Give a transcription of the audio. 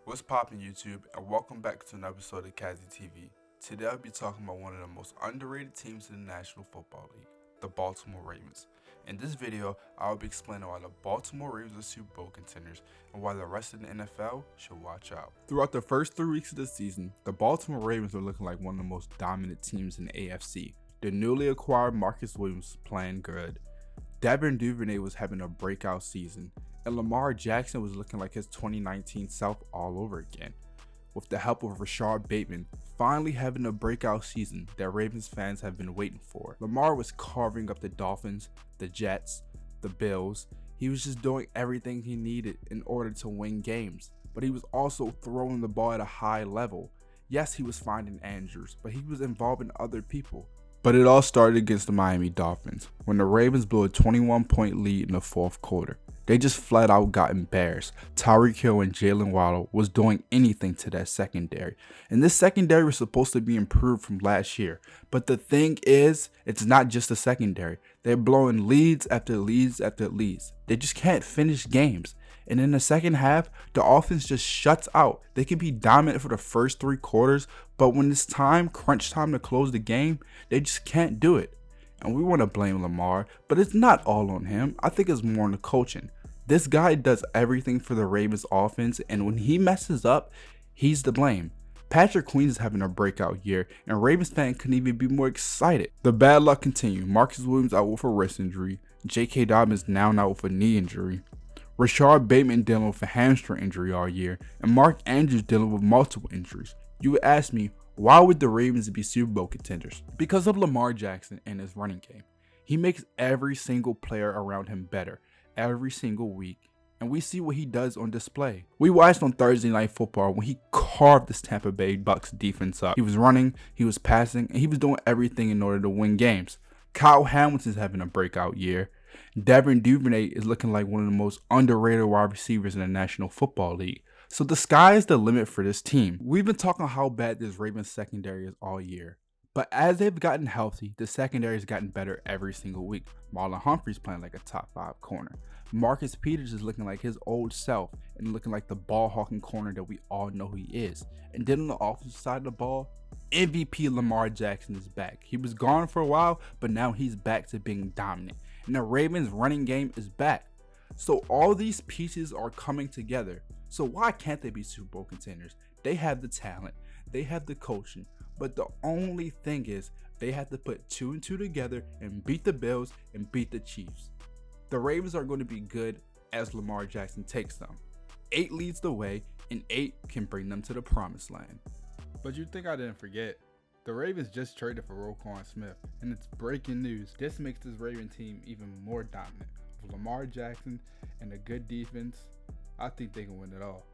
What's poppin' YouTube, and welcome back to an episode of Kazi TV. Today I'll be talking about one of the most underrated teams in the National Football League, the Baltimore Ravens. In this video, I'll be explaining why the Baltimore Ravens are Super Bowl contenders and why the rest of the NFL should watch out. Throughout the first 3 weeks of the season, the Baltimore Ravens are looking like one of the most dominant teams in the AFC. The newly acquired Marcus Williams was playing good. Devin Duvernay was having a breakout season, and Lamar Jackson was looking like his 2019 self all over again. With the help of Rashard Bateman finally having a breakout season that Ravens fans have been waiting for. Lamar was carving up the Dolphins, the Jets, the Bills. He was just doing everything he needed in order to win games, but he was also throwing the ball at a high level. Yes, he was finding Andrews, but he was involving other people. But it all started against the Miami Dolphins when the Ravens blew a 21-point lead in the fourth quarter. They just flat out got embarrassed. Tyreek Hill and Jalen Waddle was doing anything to that secondary. And this secondary was supposed to be improved from last year. But the thing is, it's not just the secondary. They're blowing leads after leads after leads. They just can't finish games. And in the second half, the offense just shuts out. They can be dominant for the first 3 quarters, but when it's time, crunch time to close the game, they just can't do it. And we want to blame Lamar, but it's not all on him. I think it's more on the coaching. This guy does everything for the Ravens offense, and when he messes up, he's to blame. Patrick Queen is having a breakout year, and Ravens fans couldn't even be more excited. The bad luck continued. Marcus Williams out with a wrist injury. J.K. Dobbins now out with a knee injury. Rashard Bateman dealing with a hamstring injury all year, and Mark Andrews dealing with multiple injuries. You would ask me, why would the Ravens be Super Bowl contenders? Because of Lamar Jackson and his running game. He makes every single player around him better, every single week, and we see what he does on display. We watched on Thursday Night Football when he carved this Tampa Bay Bucks defense up. He was running, he was passing, and he was doing everything in order to win games. Kyle Hamilton's having a breakout year. Devin Duvernay is looking like one of the most underrated wide receivers in the National Football League. So the sky is the limit for this team. We've been talking how bad this Ravens secondary is all year. But as they've gotten healthy, the secondary has gotten better every single week. Marlon Humphrey's playing like a top 5 corner. Marcus Peters is looking like his old self and looking like the ball-hawking corner that we all know he is. And then on the offensive side of the ball, MVP Lamar Jackson is back. He was gone for a while, but now he's back to being dominant. And the Ravens running game is back. So all these pieces are coming together. So why can't they be Super Bowl contenders? They have the talent, they have the coaching, but the only thing is they have to put 2 and 2 together and beat the Bills and beat the Chiefs. The Ravens are going to be good as Lamar Jackson takes them. 8 leads the way, and 8 can bring them to the promised land. But you think I didn't forget? The Ravens just traded for Roquan Smith, and it's breaking news. This makes this Raven team even more dominant. With Lamar Jackson and a good defense, I think they can win it all.